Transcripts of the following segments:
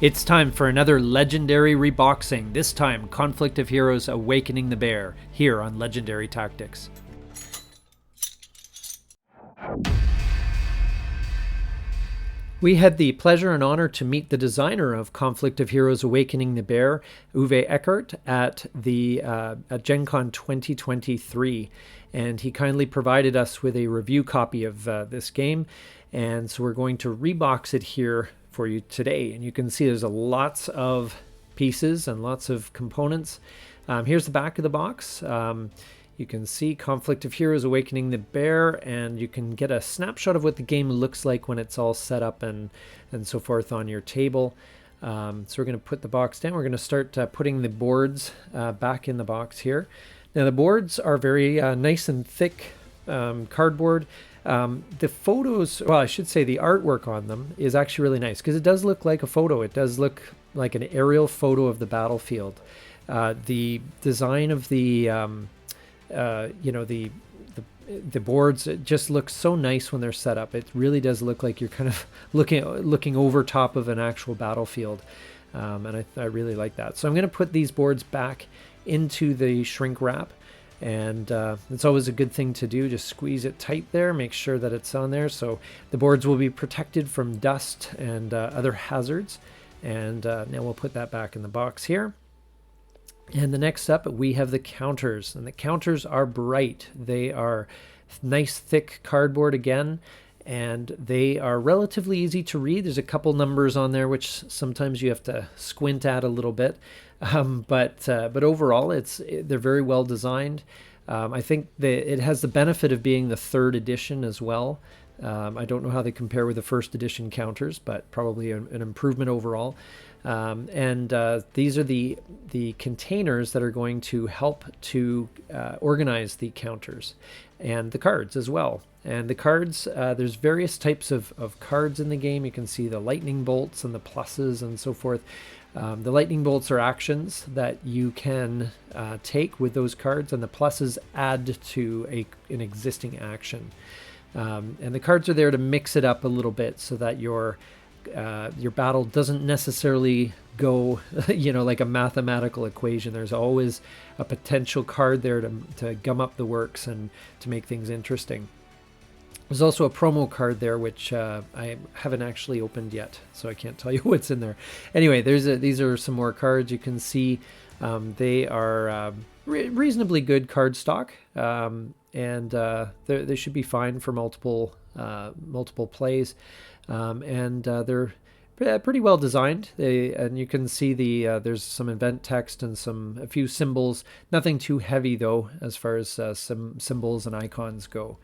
It's time for another legendary reboxing, this time Conflict of Heroes Awakening the Bear, here on Legendary Tactics. We had the pleasure and honor to meet the designer of Conflict of Heroes Awakening the Bear, Uwe Eickert, at GenCon 2023. And he kindly provided us with a review copy of this game. And so we're going to rebox it here for you today. And you can see there's lots of pieces and lots of components. Here's the back of the box. You can see Conflict of Heroes Awakening the Bear, and you can get a snapshot of what the game looks like when it's all set up and so forth on your table. So we're going to put the box down. We're going to start putting the boards back in the box here. Now the boards are very nice and thick cardboard. The photos, well, I should say the artwork on them is actually really nice because it does look like a photo. It does look like an aerial photo of the battlefield. The design of the the boards, it just looks so nice when they're set up. It really does look like you're kind of looking over top of an actual battlefield, and I really like that. So I'm going to put these boards back into the shrink wrap, and it's always a good thing to do. Just squeeze it tight there, make sure that it's on there, so the boards will be protected from dust and other hazards. And now we'll put that back in the box here. And the next up, we have the counters, and the counters are bright. They are nice thick cardboard again, and they are relatively easy to read. There's a couple numbers on there which sometimes you have to squint at a little bit, but overall they're very well designed. I think it has the benefit of being the 3rd edition as well. I don't know how they compare with the 1st edition counters, but probably an improvement overall. These are the containers that are going to help to organize the counters and the cards as well. And the cards, there's various types of cards in the game. You can see the lightning bolts and the pluses and so forth. The lightning bolts are actions that you can take with those cards, and the pluses add to an existing action. And the cards are there to mix it up a little bit so that your battle doesn't necessarily go, like a mathematical equation. There's always a potential card there to gum up the works and to make things interesting. There's also a promo card there, which I haven't actually opened yet, so I can't tell you what's in there. Anyway, these are some more cards. You can see they are reasonably good card stock, and they should be fine for multiple plays. They're pretty well designed. And you can see there's some event text and a few symbols. Nothing too heavy though, as far as some symbols and icons go.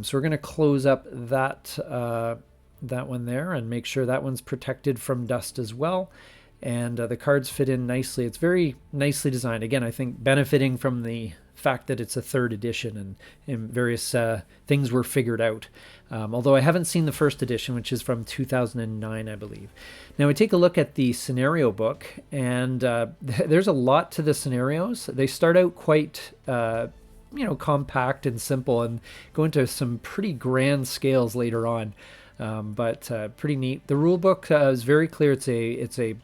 So we're going to close up that one there and make sure that one's protected from dust as well. And the cards fit in nicely. It's very nicely designed. Again, I think benefiting from the fact that it's a 3rd edition and various things were figured out. Although I haven't seen the 1st edition, which is from 2009, I believe. Now we take a look at the scenario book, and there's a lot to the scenarios. They start out quite compact and simple and go into some pretty grand scales later on, but pretty neat. The rule book is very clear. It's a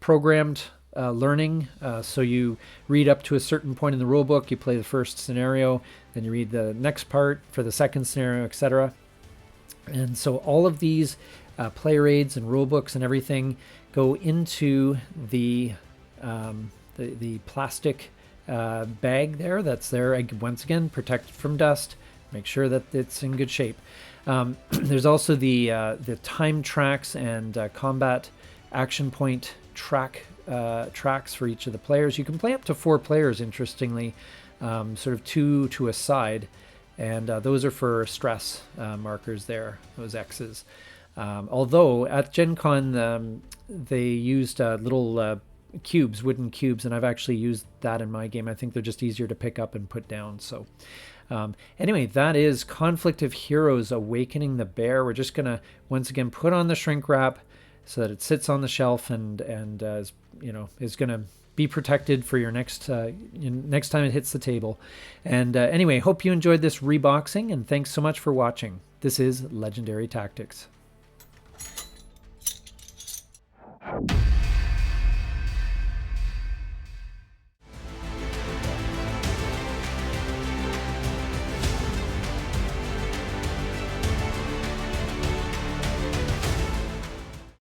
programmed learning, so you read up to a certain point in the rule book, you play the first scenario, then you read the next part for the second scenario, etc. And so all of these player aids and rule books and everything go into the plastic bag there. That's there once again, protected from dust. Make sure that it's in good shape. There's also the time tracks and combat action point tracks for each of the players. You can play up to 4 players, interestingly, sort of 2 to a side, and those are for stress markers there, those X's. Although at Gen Con they used little cubes, wooden cubes, and I've actually used that in my game. I think they're just easier to pick up and put down. So anyway, that is Conflict of Heroes Awakening the Bear. We're just gonna once again put on the shrink wrap so that it sits on the shelf and is going to be protected for your next time it hits the table. And anyway, hope you enjoyed this reboxing, and thanks so much for watching. This is Legendary Tactics.